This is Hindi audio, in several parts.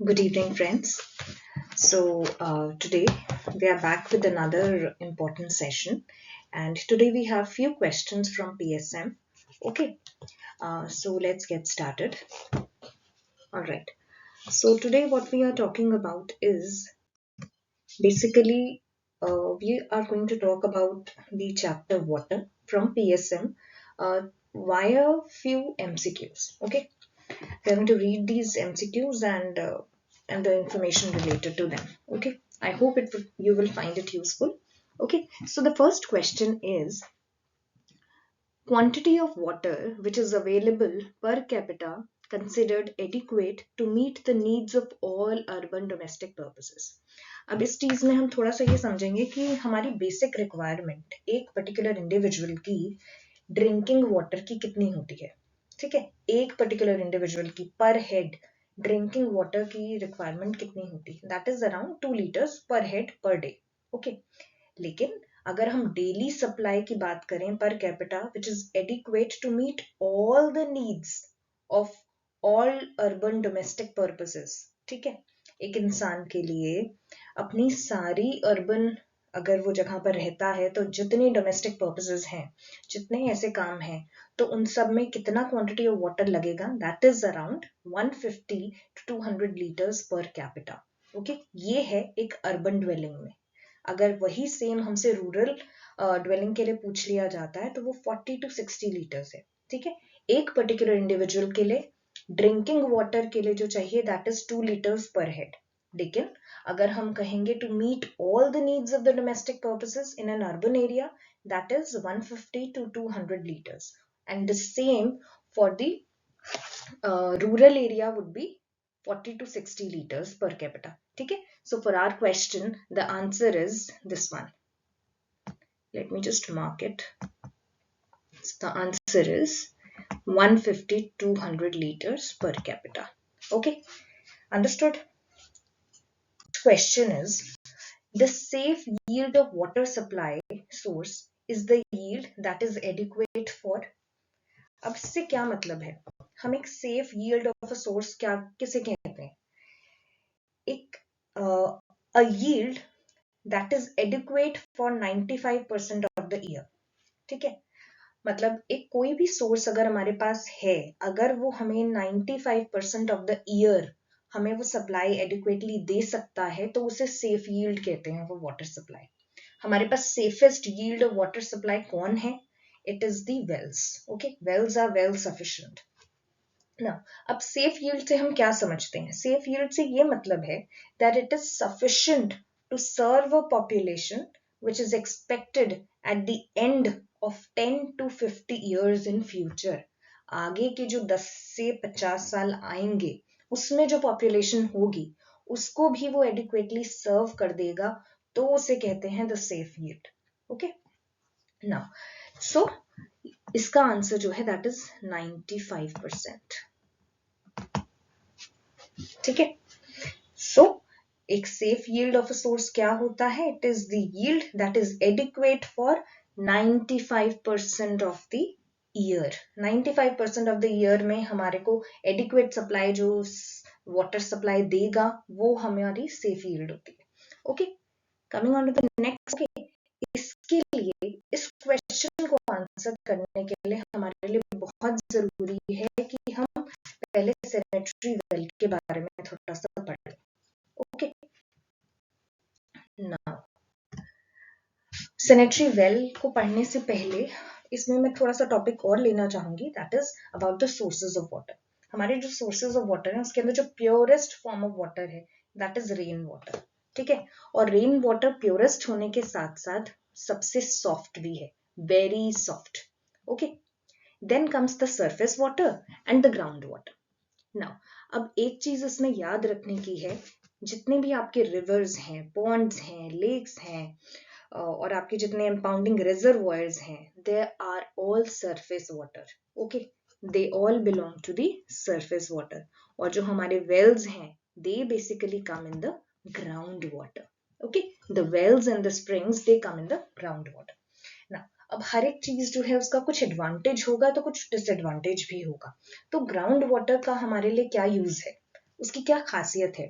Good evening, friends. Today we are back with another important session, and today we have few questions from PSM. Okay, let's get started. All right. So today what we are talking about is basically we are going to talk about the chapter water from PSM via few MCQs. Okay, we're going to read these MCQs and the information related to them. Okay, I hope you will find it useful. Okay, so the first question is quantity of water which is available per capita considered adequate to meet the needs of all urban domestic purposes. अब इस चीज में हम थोड़ा सा ये समझेंगे कि हमारी बेसिक रिक्वायरमेंट एक पर्टिकुलर इंडिविजुअल की ड्रिंकिंग वाटर की कितनी होती है. ठीक है, एक पर्टिकुलर इंडिविजुअल की पर हेड ड्रिंकिंग वाटर की रिक्वायरमेंट कितनी होती है. That is around 2 litres per head per day. Okay, लेकिन अगर हम डेली सप्लाई की बात करें per capita which is adequate to meet all the needs of all urban domestic purposes. ठीक है, एक इंसान के लिए अपनी सारी अर्बन अगर वो जगह पर रहता है तो जितनी डोमेस्टिक पर्पसेस हैं, जितने ऐसे काम हैं, तो उन सब में कितना क्वांटिटी ऑफ वाटर लगेगा. That is around 150 to 200 litres per capita. Okay, ये है एक अर्बन ड्वेलिंग में. अगर वही सेम हमसे रूरल ड्वेलिंग के लिए पूछ लिया जाता है तो वो 40 to 60 लीटर्स है. ठीक है, एक पर्टिकुलर इंडिविजुअल के लिए ड्रिंकिंग वाटर के लिए जो चाहिए that is 2 litres per head. लेकिन अगर हम कहेंगे to meet all the needs of the domestic purposes in an urban area that is 150 to 200 liters and the same for the rural area would be 40 to 60 liters per capita. ठीक है, so for our question the answer is this one. Let me just mark it. So the answer is 150 to 200 liters per capita. Okay, understood. Question is the safe yield of water supply source is the yield that is adequate for. अब इससे क्या मतलब है, हम एक safe yield of a source क्या किसे कहते हैं. एक a yield that is adequate for 95% of the year. ठीक है, मतलब एक कोई भी सोर्स अगर हमारे पास है, अगर वो हमें 95% ऑफ द ईयर हमें वो सप्लाई एडिक्वेटली दे सकता है तो उसे सेफ यील्ड कहते हैं वो वाटर सप्लाई. हमारे पास safest yield of water supply कौन है? It is the wells. Okay, wells are well sufficient. ना, अब सेफ यील्ड से हम क्या समझते हैं? सेफ यील्ड से ये मतलब है that it is sufficient to serve a population which is expected at the end of 10 to 50 years in future. आगे के जो 10 से 50 साल आएंगे उसमें जो पॉपुलेशन होगी उसको भी वो एडिक्वेटली सर्व कर देगा, तो उसे कहते हैं the safe yield. Okay, now so इसका आंसर जो है दैट इज 95%. ठीक है, सो एक safe yield of a source क्या होता है? It is the yield that is adequate for 95% of the year. 95% of the year में हमारे को एडिक्वेट सप्लाई जो वाटर सप्लाई देगा वो हमारी सेफ यील्ड होती है. Okay, coming on to the next. इसके लिए इस क्वेश्चन को आंसर करने के लिए हमारे लिए बहुत जरूरी है कि हम पहले सैनिटरी वेल के बारे में थोड़ा सा पढ़ें. ओके, नाउ सैनिटरी वेल को पढ़ने से पहले इसमें मैं थोड़ा सा टॉपिक और लेना चाहूंगी, that is about the sources of water. हमारे जो सोर्सेज ऑफ वाटर है उसके अंदर जो प्योरेस्ट फॉर्म ऑफ वाटर है दैट इज रेन वाटर. ठीक है, और रेन वाटर प्योरेस्ट होने के साथ साथ सबसे सॉफ्ट भी है, very soft. Okay, then comes the surface water and the ground water. Now अब एक चीज इसमें याद रखने की है, जितने भी आपके रिवर्स हैं, पॉन्ड्स हैं, लेक्स हैं और आपके जितने इम्पाउंडिंग रिजर्वॉयर्स हैं, they are all surface water. Okay, they all belong to the surface water. और जो हमारे वेल्स हैं they basically come in the ground water. Okay, the wells and the springs they come in the ground water. ना, अब हर एक चीज जो है उसका कुछ एडवांटेज होगा तो कुछ डिसएडवांटेज भी होगा. तो ग्राउंड वाटर का हमारे लिए क्या यूज है उसकी क्या खासियत है?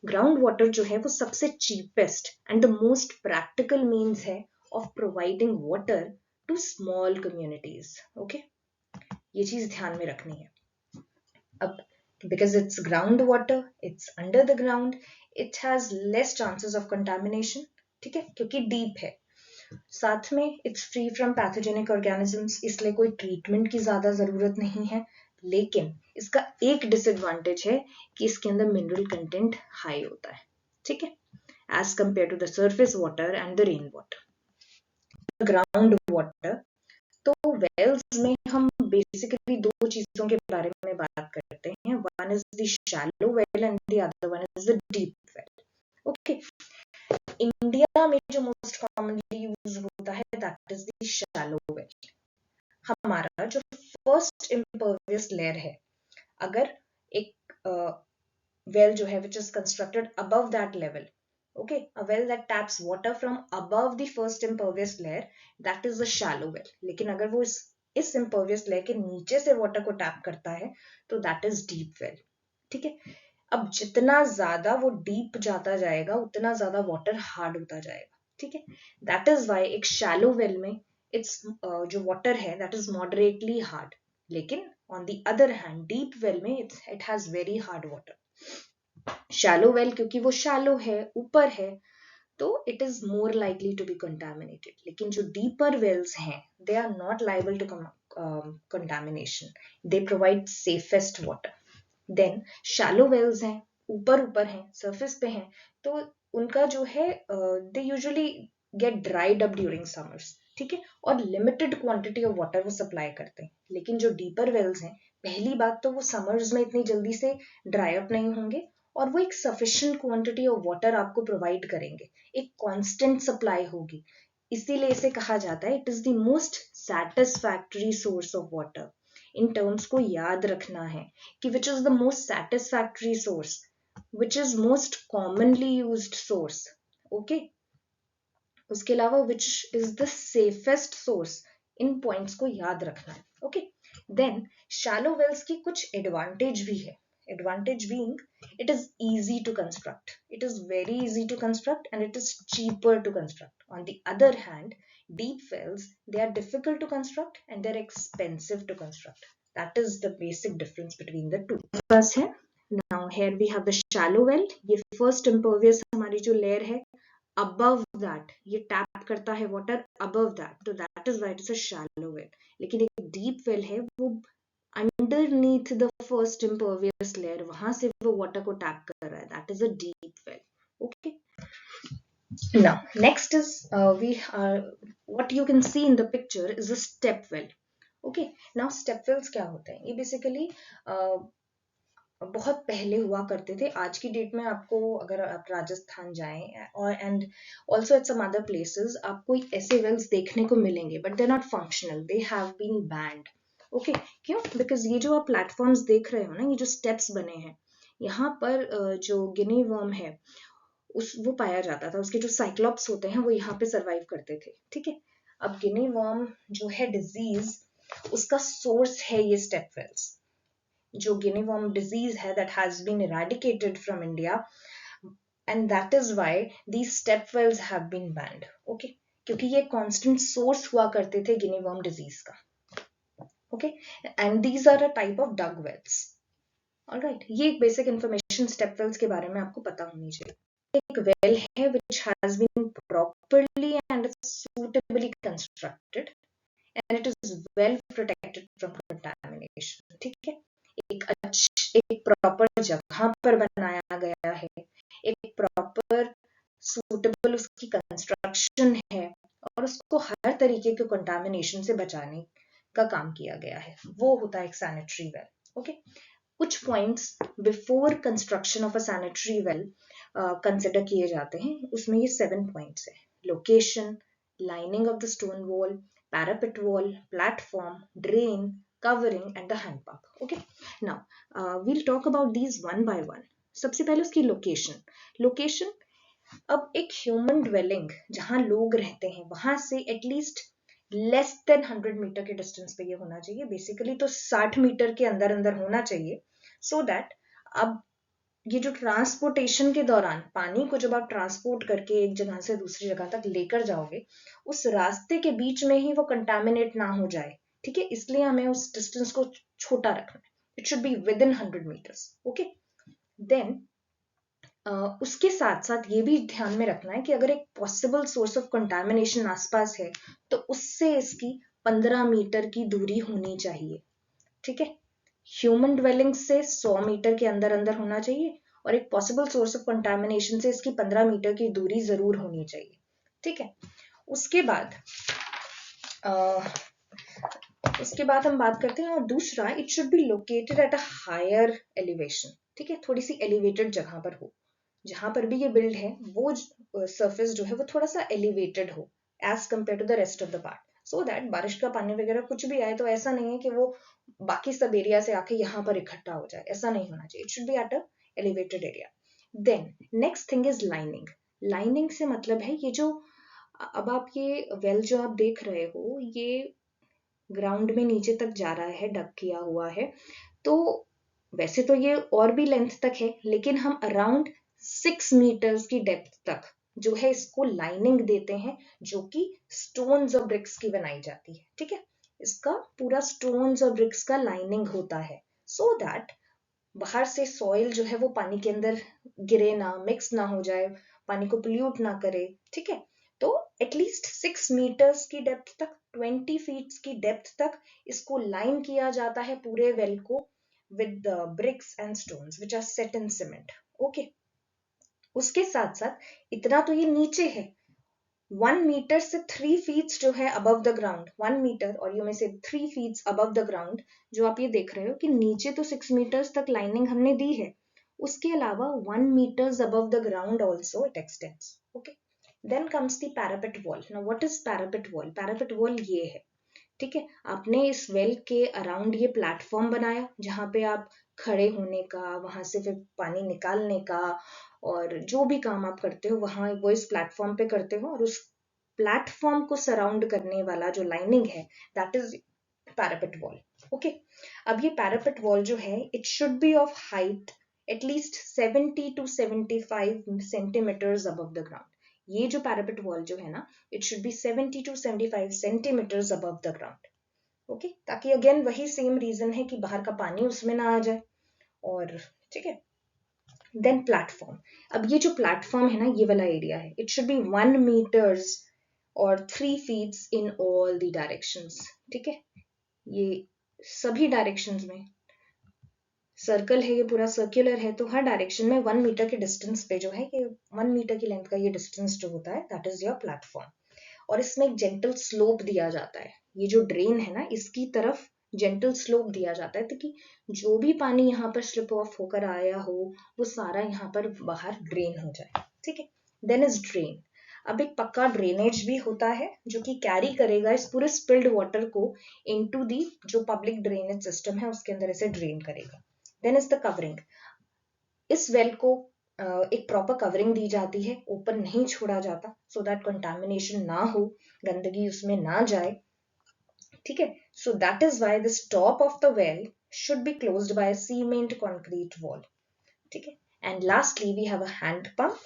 ग्राउंड वाटर जो है वो सबसे cheapest and the most practical means है of providing water to small communities. Okay, ये चीज ध्यान में रखनी है। अब because it's ground water, it's under the ground, it has less chances of contamination, ठीक है, क्योंकि डीप है। साथ में it's free from pathogenic organisms, इसलिए कोई ट्रीटमेंट की ज्यादा जरूरत नहीं है। लेकिन इसका एक डिसएडवांटेज है कि इसके अंदर मिनरल कंटेंट हाई होता है, ठीक है, as compare to the surface water and the rain water. Ground water, तो वेल्स में हम बेसिकली दो चीजों के बारे में बात करते हैं, one is the shallow well and the other one is the deep well. Okay, India में जो मोस्ट कॉमनली यूज होता है that is the shallow well. हमारा जो फर्स्ट इम्पर्वियस लेयर है, अगर एक well जो है which is constructed above that level, okay, a well that taps water from above the first impervious layer, that is a shallow well. लेकिन अगर वो इस impervious layer के नीचे से water को tap करता है तो that is deep well, ठीक है। अब जितना ज्यादा वो डीप जाता जाएगा उतना ज्यादा वाटर हार्ड होता जाएगा, ठीक है। दैट इज वाई एक शैलो वेल में इट्स जो वाटर है दैट इज मॉडरेटली हार्ड, लेकिन on the other hand deep well में it has very hard water. Shallow well क्योंकि वो शैलो है, ऊपर है, तो it is more likely to be contaminated. लेकिन जो डीपर वेल्स हैं they are not liable to contamination, they provide safest water. Then shallow wells हैं, ऊपर ऊपर हैं, सरफेस पे हैं, तो उनका जो है they usually get dried up during summers, ठीक है, और लिमिटेड क्वांटिटी ऑफ वाटर वो सप्लाई करते हैं। लेकिन जो डीपर वेल्स हैं, पहली बात तो वो समर्स में इतनी जल्दी से ड्राई अप नहीं होंगे और वो एक सफिशिएंट क्वांटिटी ऑफ वाटर आपको प्रोवाइड करेंगे, एक कांस्टेंट सप्लाई होगी। इसीलिए इसे कहा जाता है it is the most satisfactory source of water. In terms को याद रखना है कि which is the most satisfactory source, which is most commonly used source, okay. उसके अलावा which is the safest source, in points को याद रखना है, ओके। देन शैलो वेल्स की कुछ एडवांटेज भी है। Advantage being it is easy to construct, it is very easy to construct and it is cheaper to construct. On the other hand, deep wells, they are difficult to construct and they're expensive to construct. That is the basic difference between the two. बस है। Now here we have the shallow well, ये first impervious हमारी जो layer है, above that ये tap करता है water above that, तो that is why it is a shallow well. लेकिन एक deep well है वो underneath the first impervious layer, वहां से वो water को tap कर रहा है, that is a deep well, okay. Now next is what you can see in the picture is a step well, okay. Now step wells क्या होते हैं? ये basically बहुत पहले हुआ करते थे। आज की डेट में आपको अगर आप राजस्थान जाएं और and also at some other places आपको ऐसे वेल्स देखने को मिलेंगे, but they not functional, they have been banned, okay. क्यों? बिकॉज ये जो आप प्लेटफॉर्म्स देख रहे हो ना, ये जो स्टेप्स बने हैं, यहाँ पर जो गिनी वर्म है वो पाया जाता था, उसके जो साइक्लॉप्स होते हैं वो यहाँ पे सर्वाइव करते थे, ठीक है। अब गिनी वर्म जो है डिजीज, उसका सोर्स है ये स्टेप वेल्स। जो गिनी वर्म डिजीज है that has been eradicated from India and that is why these step wells have been banned, okay, क्योंकि ये constant source हुआ करते थे गिनी वर्म डिजीज का, okay, and these are a type of dug wells, alright। ये एक basic information step wells के बारे में आपको पता होनी चाहिए। एक well है which has been properly and suitably constructed and it is well protected from contamination, ठीक है। एक प्रॉपर जगह पर बनाया गया है, एक प्रॉपर सूटेबल उसकी कंस्ट्रक्शन है और उसको हर तरीके के कंटामिनेशन से बचाने का काम किया गया है, वो होता है एक सैनिटरी वेल, ओके। कुछ points before construction of a sanitary well consider किए जाते हैं, उसमें ये 7 पॉइंट्स है। Location, lining of the stone wall, parapet wall, platform, drain, covering and the hand pump, okay. Now we'll talk about these one by one. सबसे पहले उसकी लोकेशन। अब एक ह्यूमन ड्वेलिंग जहां लोग रहते हैं वहां से एटलीस्ट लेस देन 100 मीटर के डिस्टेंस पे ये होना चाहिए, बेसिकली तो 60 मीटर के अंदर अंदर होना चाहिए, सो दैट अब ये जो ट्रांसपोर्टेशन के दौरान पानी को जब आप ट्रांसपोर्ट करके एक जगह से दूसरी जगह तक लेकर जाओगे, उस रास्ते के बीच में ही वो कंटामिनेट ना हो जाए, ठीक है, इसलिए हमें उस डिस्टेंस को छोटा रखना है. It should be within 100 meters. Okay. Then उसके साथ साथ ये भी ध्यान में रखना है कि अगर एक पॉसिबल सोर्स ऑफ कंटामिनेशन आसपास है तो उससे इसकी 15 मीटर की दूरी होनी चाहिए. ठीक है. ह्यूमन ड्वेलिंग से 100 मीटर के अंदर अंदर होना चाहिए और एक पॉसिबल सोर्स ऑफ कंटामिनेशन से इसकी 15 मीटर की दूरी जरूर होनी चाहिए. ठीक है. उसके बाद उसके बाद हम बात करते हैं, और दूसरा, it should be located at a higher elevation. ठीक है, थोड़ी सी एलिवेटेड जगह पर हो. जहां पर भी ये बिल्ड है वो सरफेस जो है वो थोड़ा सा एलिवेटेड हो as compared to the rest of the part, so that बारिश का पानी वगैरह कुछ भी आए तो ऐसा नहीं है कि वो बाकी सब एरिया से आके यहाँ पर इकट्ठा हो जाए. ऐसा नहीं होना चाहिए. It should be at a elevated area. Then next thing is lining. Lining से मतलब है ये जो अब आप ये वेल जो आप देख रहे हो ये ग्राउंड में नीचे तक जा रहा है, डग किया हुआ है, तो वैसे तो ये और भी लेंथ तक है, लेकिन हम अराउंड 6 मीटर्स की डेप्थ तक जो है इसको लाइनिंग देते हैं, जो कि स्टोन्स और ब्रिक्स की बनाई जाती है. ठीक है. इसका पूरा स्टोन्स और ब्रिक्स का लाइनिंग होता है, सो दैट बाहर से सॉइल जो है वो पानी के अंदर गिरे ना, मिक्स ना हो जाए, पानी को पोल्यूट ना करे. ठीक है. तो एटलीस्ट 6 मीटर्स की डेप्थ तक, 20 फीट की डेप्थ तक इसको लाइन किया जाता है पूरे वेल को with the bricks and stones which are set in cement. Okay. उसके साथ साथ इतना तो ये नीचे है, 1 मीटर से 3 फीट जो है अबव द ग्राउंड, 1 मीटर और यू में से 3 फीट अबव द ग्राउंड जो आप ये देख रहे हो कि नीचे तो 6 मीटर्स तक लाइनिंग हमने दी है, उसके अलावा 1 meters above the ground also it extends. Okay. Then comes the parapet wall. Now what is parapet wall? Parapet wall ये है, ठीक है, आपने इस वेल के अराउंड ये प्लेटफॉर्म बनाया जहां पे आप खड़े होने का, वहां से फिर पानी निकालने का और जो भी काम आप करते हो वहां वो इस प्लेटफॉर्म पे करते हो, और उस प्लेटफॉर्म को सराउंड करने वाला जो लाइनिंग है that is parapet wall. Okay. अब ये पैरापेट वॉल जो है it should be of height at least 70 to 75 centimeters above the ground. ये जो पैरापेट वॉल जो है ना, it should be 70 to 75 centimeters above the ground. Okay. ताकि अगेन वही सेम रीजन है कि बाहर का पानी उसमें ना आ जाए. और ठीक है. Then platform. अब ये जो प्लेटफॉर्म है ना, ये वाला एरिया है, इट शुड बी 1 मीटर्स और 3 feets in all the directions. ठीक है. ये सभी डायरेक्शंस में, सर्कल है ये पूरा सर्कुलर है, तो हर डायरेक्शन में 1 मीटर के डिस्टेंस पे जो है ये 1 मीटर की लेंथ का ये डिस्टेंस जो होता है दैट इज योर प्लेटफॉर्म. और इसमें एक जेंटल स्लोप दिया जाता है. ये जो ड्रेन है ना इसकी तरफ जेंटल स्लोप दिया जाता है ताकि जो भी पानी यहाँ पर स्लिप ऑफ होकर आया हो वो सारा यहाँ पर बाहर ड्रेन हो जाए. ठीक है. Then is drain. अब एक पक्का ड्रेनेज भी होता है जो कि कैरी करेगा इस पूरे स्पिल्ड वाटर को इनटू दी जो पब्लिक ड्रेनेज सिस्टम है उसके अंदर इसे ड्रेन करेगा. Then is the covering. इस वेल को एक प्रॉपर कवरिंग दी जाती है, ओपन नहीं छोड़ा जाता, सो दैट कंटामिनेशन ना हो, गंदगी उसमें ना जाए. ठीक है. So that is why the top of the well should be closed by a cement concrete wall. ठीक है. And lastly we have a hand pump.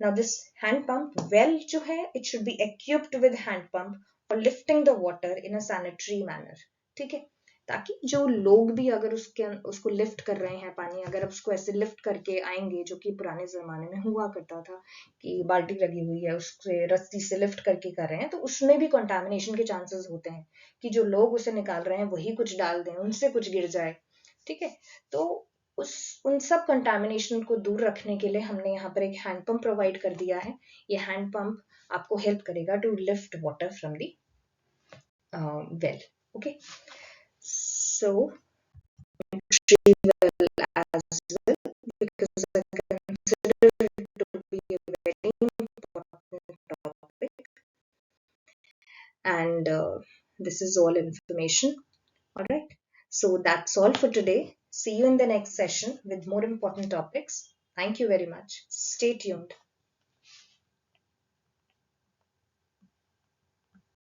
Now this hand pump well जो है it should be equipped with hand pump for lifting the water in a sanitary manner. ठीक है. ताकि जो लोग भी अगर उसको लिफ्ट कर रहे हैं पानी, अगर उसको ऐसे लिफ्ट करके आएंगे, जो कि पुराने जमाने में हुआ करता था कि बाल्टी लगी हुई है उससे रस्सी से लिफ्ट करके कर रहे हैं, तो उसमें भी कंटामिनेशन के चांसेस होते हैं कि जो लोग उसे निकाल रहे हैं वही कुछ डाल दें, उनसे कुछ गिर जाए. ठीक है. तो उन सब कंटामिनेशन को दूर रखने के लिए हमने यहाँ पर एक हैंड पंप प्रोवाइड कर दिया है. ये हैंड पंप आपको हेल्प करेगा to lift water from the well. Okay. So well as well because I consider it to be a very important topic, and this is all information. All right. So that's all for today. See you in the next session with more important topics. Thank you very much. Stay tuned.